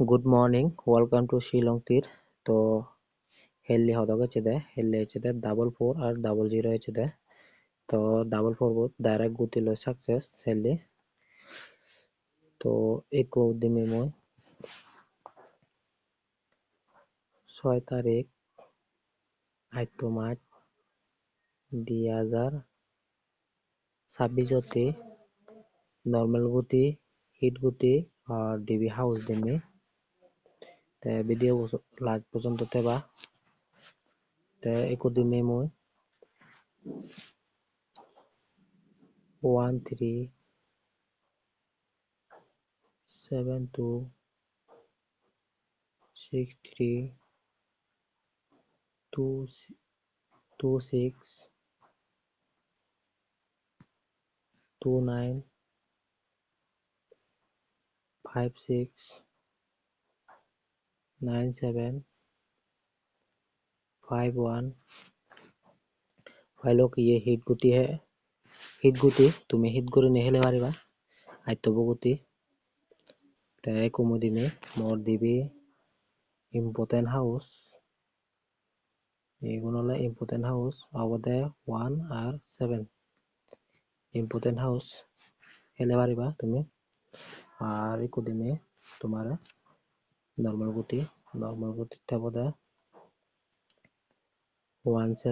Good morning, welcome to Shillong Tir. तो हेल्ली होदोगे चिदे हेल्ली चिदे double four और double zero चिदे तो double four बहुत direct गुती लो success हेल्ली तो एक को दिमे मोय 6 तारीख 8 मार्च 2026 नॉर्मल गुती हिट गुती और डीबी हाउस दिमे ते वीडियो लास्ट पर्यंत तेबा ते एक को दिमे मोय 1326 26 29 56 97 51 फाइलों की ये हिट गुती है हिट गुती तुम्हें हिट गुरी नहीं ले मारिबा आज तो गुती ते कुमुदी में मोर दिबी important house এগুলো important house অবদে 1 আর 7 important house হেলে পারিবা তুমি আর ইকুদিমে তোমার নরমাল গতি থাকবে 7 5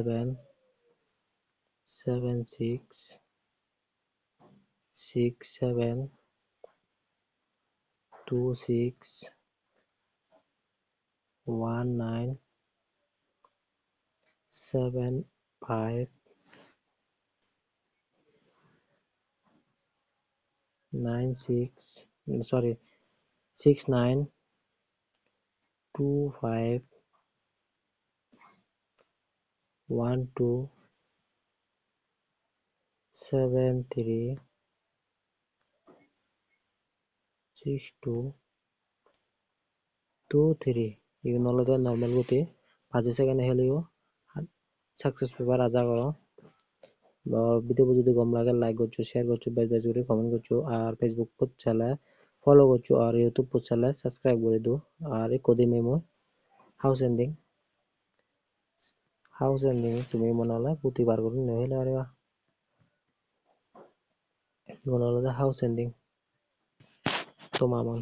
9 7 5 1 2 7 3 এগুলো নরমাল গতি 5 সেকেন্ড হেলিও সাকসেস পেপার আজা করো ভিডিও যদি কম লাগে লাইক করছো শেয়ার করছো বেল করে কমেন্ট করছো আর ফেসবুক পেজ চালা ফলো করছো আর ইউটিউব পেজ চালা সাবস্ক্রাইব করে দো আর এই কোদি মেমো হাউস এন্ডিং তুমি মনালা প্রতিবার করে নহেলে আরেবা মনালা হাউস এন্ডিং তোমামন